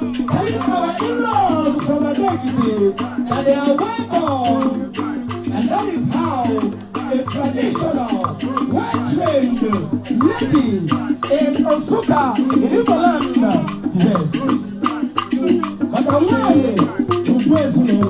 our in-laws from Akpoke, and they are welcome. And that is how a traditional, well-trained lady in Nsukka, in Igbo land, yes. But I'm not here to praise you.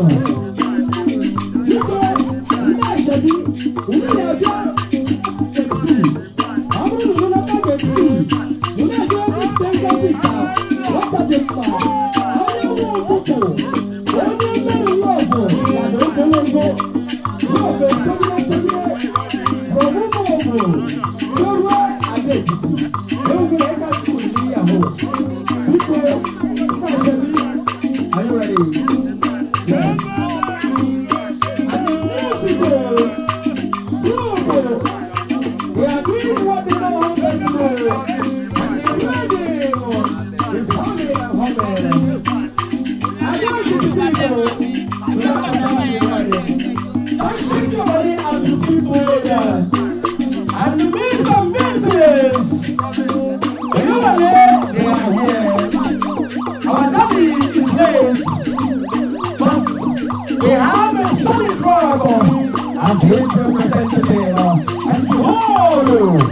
Are you ready? Yeah. We are doing what they know how to do. And the wedding is humming and humming. I want you to people, we are wedding. I shake your body as you people later. And to make some business. You know what they are here. Our daddy is late. But we have a solid rock as the representative. And behold!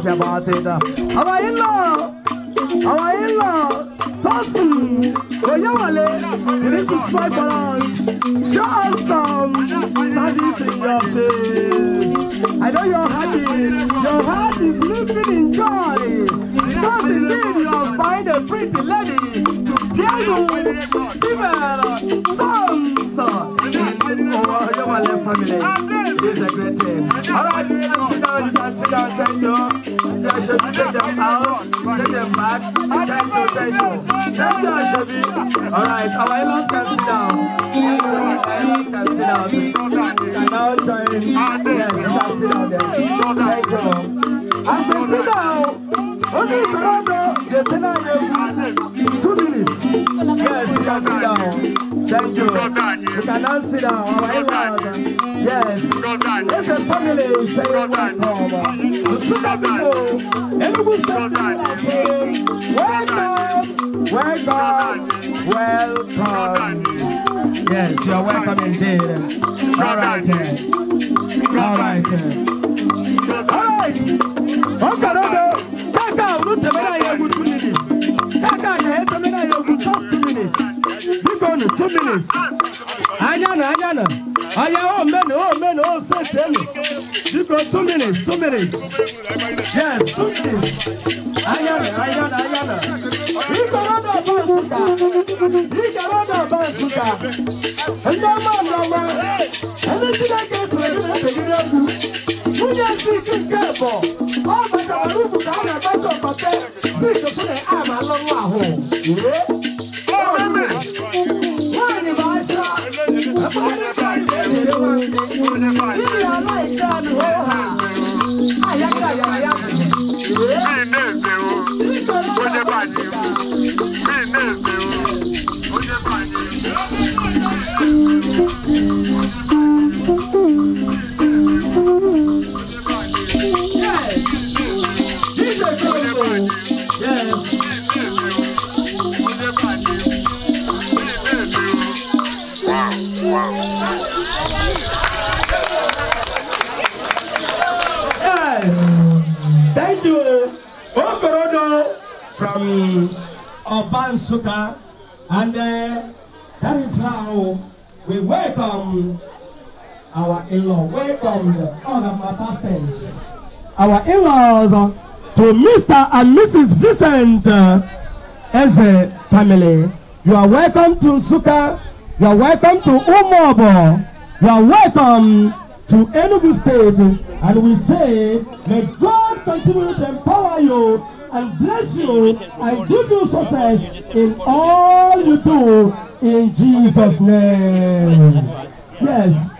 About it. Our in-law, Tosin, you need to smile for us. Show us some service in your face. I know you're happy. Your heart is leaping in joy. Because indeed you have found a pretty lady to bear you female sons in our Yoruba family. It's a great thing. Alright, you can sit down, thank you. Take them out, take them back. Thank you, Ashabi. Alright, our in-laws can sit down. Our in-laws can sit down. You can now join. Yes, you can sit down there. Thank you. As they sit down, only Ikorodo, they tell you 2 minutes. Yes, you can sit down. Thank you. You can now sit down. Our in-laws. Yes, it's a family saying welcome. Nsukka people, Enugu State, welcome. Yes, you're welcome indeed. All right. Okay, Kaka, look at me. 2 minutes. Kaka, you have to make 2 minutes. We're going to 2 minutes. Anyana. Oh, men, say, tell me. You go 2 minutes, 2 minutes. Yes, 2 minutes. Ayana. Ikorodo Nsukka. Ndama. Anything I guess we do. Munya sick careful. All but our roof down a bunch of potato. Sick to put an arm along our home. Thank you, Ikorodo from Nsukka, and that is how we welcome our in-law. Welcome all of my pastors, our in-laws, to Mr. and Mrs. Vincent as a family. You are welcome to Nsukka. You are welcome to Orba. You are welcome to Enugu State, and we say, may God continue to empower you and bless you and give you success in all you do in Jesus' name. Yes.